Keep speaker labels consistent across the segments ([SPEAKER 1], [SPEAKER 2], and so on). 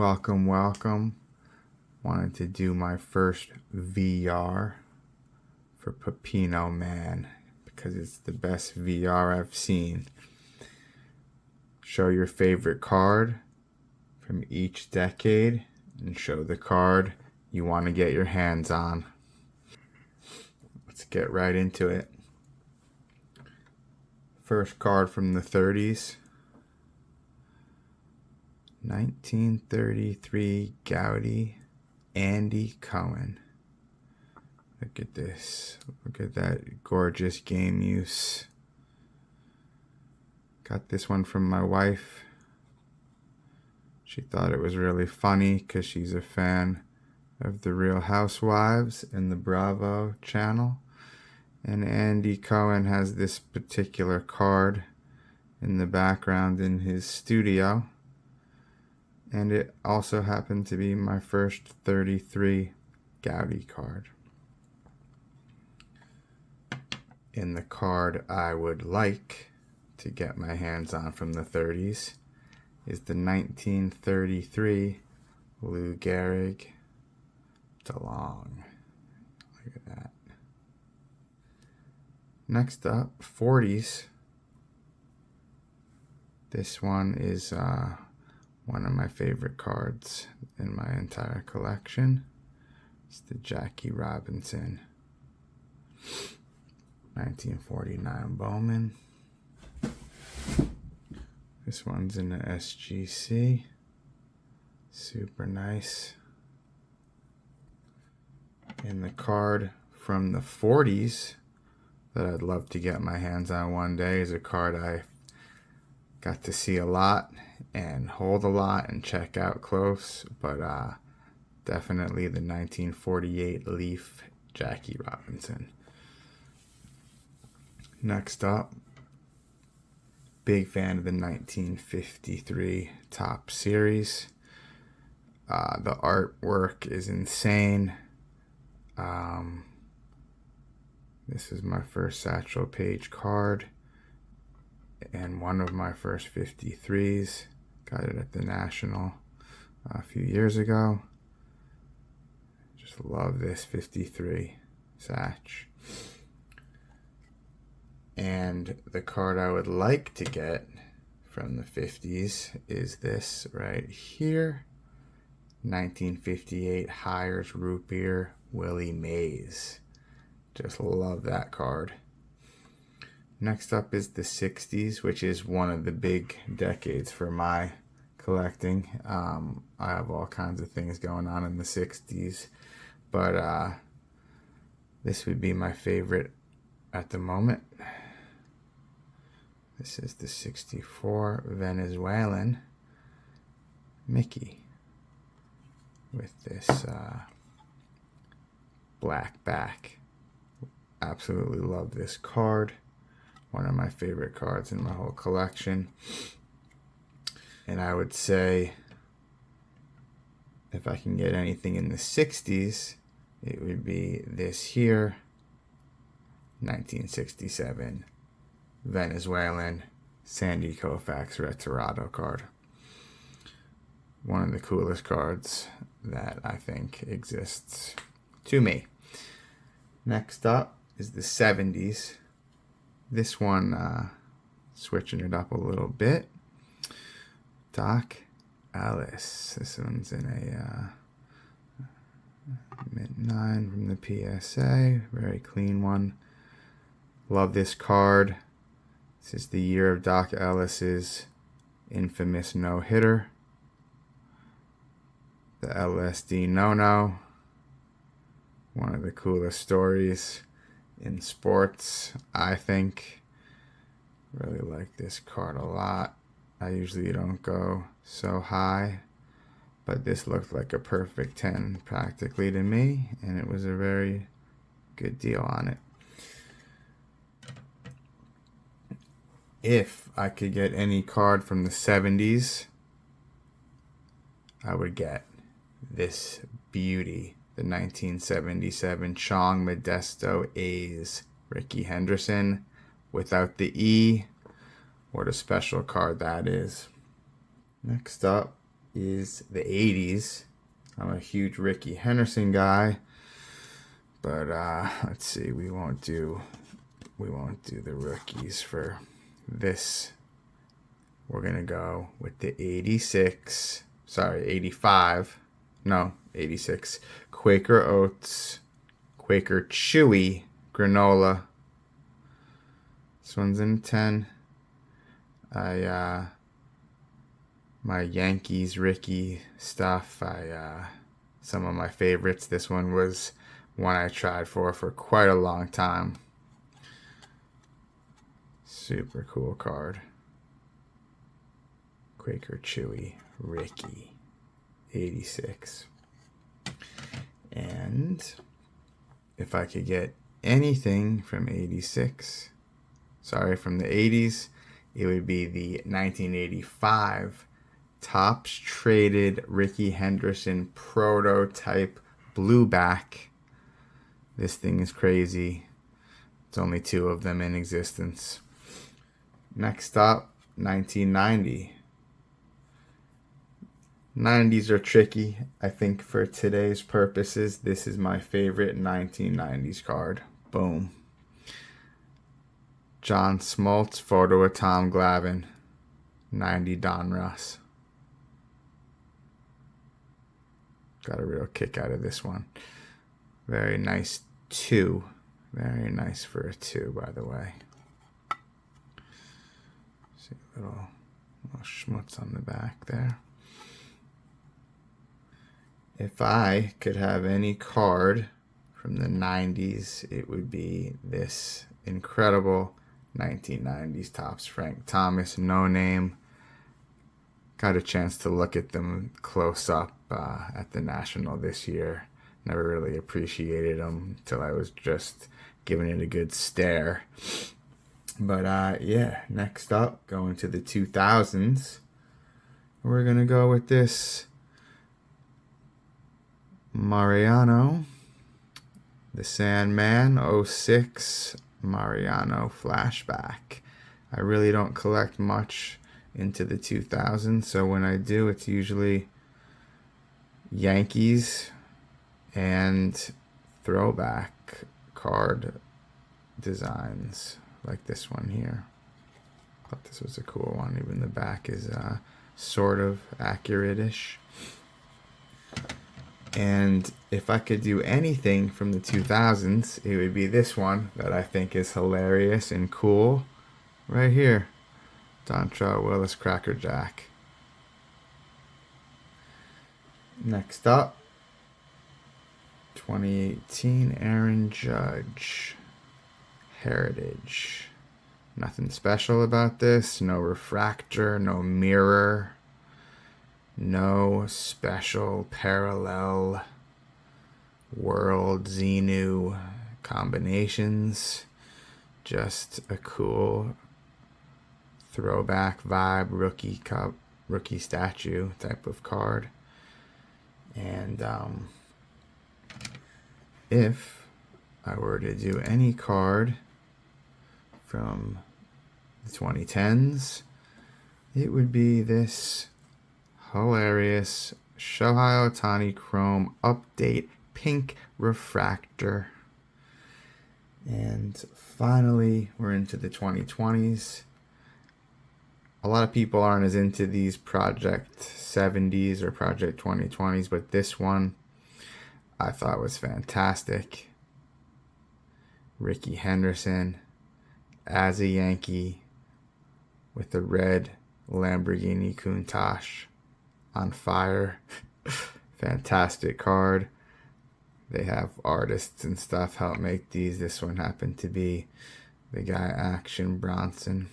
[SPEAKER 1] Welcome, welcome. Wanted to do my first VR for Pepino Man because it's the best VR I've seen. Show your favorite card from each decade and show the card you want to get your hands on. Let's get right into it. First card from the 30s. 1933 Gaudi, Andy Cohen. Look at this. Look at that gorgeous game use. Got this one from my wife. She thought it was really funny because she's a fan of The Real Housewives and the Bravo channel. And Andy Cohen has this particular card in the background in his studio. And it also happened to be my first 33 Gaudi card. In the card I would like to get my hands on from the 30s is the 1933 Lou Gehrig DeLong. Look at that. Next up, 40s. This one is one of my favorite cards in my entire collection. It's the Jackie Robinson 1949 Bowman. This one's in the SGC. Super nice. And the card from the 40s that I'd love to get my hands on one day is a card I got to see a lot and hold a lot and check out close, but definitely the 1948 Leaf Jackie Robinson. Next up, big fan of the 1953 Top Series. The artwork is insane. This is my first Satchel Paige card and one of my first 53s. Got it at the National a few years ago. Just love this 53 Satch. And the card I would like to get from the 50s is this right here. 1958 Hires Root Beer Willie Mays. Just love that card. Next up is the 60s, which is one of the big decades for my collecting. I have all kinds of things going on in the 60s, but this would be my favorite at the moment. This is the 64 Venezuelan Mickey with this black back. Absolutely love this card. One of my favorite cards in my whole collection. And I would say if I can get anything in the 60s, it would be this here, 1967 Venezuelan Sandy Koufax Retirado card. One of the coolest cards that I think exists to me. Next up is the 70s. This one, switching it up a little bit. Doc Ellis. This one's in a Mint 9 from the PSA. Very clean one. Love this card. This is the year of Doc Ellis's infamous no-hitter. The LSD no-no. One of the coolest stories in sports, I think. Really like this card a lot. I usually don't go so high, but this looked like a perfect 10 practically to me, and it was a very good deal on it. If I could get any card from the 70s, I would get this beauty. The 1977 Chong Modesto A's Ricky Henderson without the E. What a special card that is. Next up, is the 80s. I'm a huge Ricky Henderson guy, but let's see, we won't do the rookies for this. We're gonna go with the 86 Quaker Oats, Quaker Chewy granola. This one's in 10. My Yankees Ricky stuff. Some of my favorites. This one was one I tried for quite a long time. Super cool card. Quaker Chewy Ricky 86. And if I could get anything from from the 80s, it would be the 1985 Topps Traded Ricky Henderson Prototype Blueback. This thing is crazy. It's only 2 of them in existence. Next up, 1990. 90s are tricky. I think for today's purposes, this is my favorite 1990s card. Boom. John Smoltz, photo of Tom Glavine. 90 Donruss. Got a real kick out of this one. Very nice 2. Very nice for a 2, by the way. See a little schmutz on the back there. If I could have any card from the 90s, it would be this incredible 1990s Topps Frank Thomas No Name. Got a chance to look at them close up at the National this year. Never really appreciated them until I was just giving it a good stare. But yeah, next up, going to the 2000s, we're going to go with this Mariano, the Sandman 06 Mariano flashback. I really don't collect much into the 2000s, so when I do, it's usually Yankees and throwback card designs like this one here. Thought this was a cool one. Even the back is sort of accurate-ish. And if I could do anything from the 2000s, it would be this one that I think is hilarious and cool. Right here. Dontrell Willis Cracker Jack. Next up, 2018 Aaron Judge. Heritage. Nothing special about this. No refractor, no mirror. No special parallel world Xenu combinations. Just a cool throwback vibe rookie statue type of card. And if I were to do any card from the 2010s, it would be this hilarious Shohei Ohtani Chrome Update Pink Refractor. And finally, we're into the 2020s. A lot of people aren't as into these Project 70s or Project 2020s, but this one I thought was fantastic. Ricky Henderson as a Yankee with the red Lamborghini Countach on fire. Fantastic card. They have artists and stuff help make these. This one happened to be the guy Action Bronson.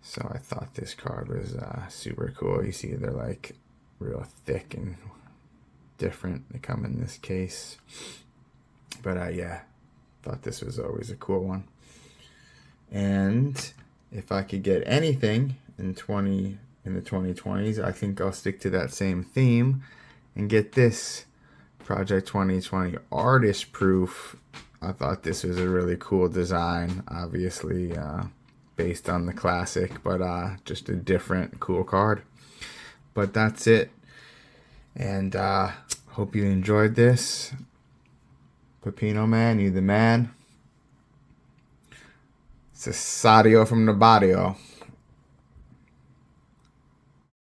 [SPEAKER 1] So I thought this card was super cool. You see they're like real thick and different. They come in this case. But yeah, thought this was always a cool one. And if I could get anything in the 2020s, I think I'll stick to that same theme and get this Project 2020 Artist Proof. I thought this was a really cool design, obviously based on the classic, but just a different cool card. But that's it. And hope you enjoyed this. Pepino Man, you the man. Cesario from the barrio.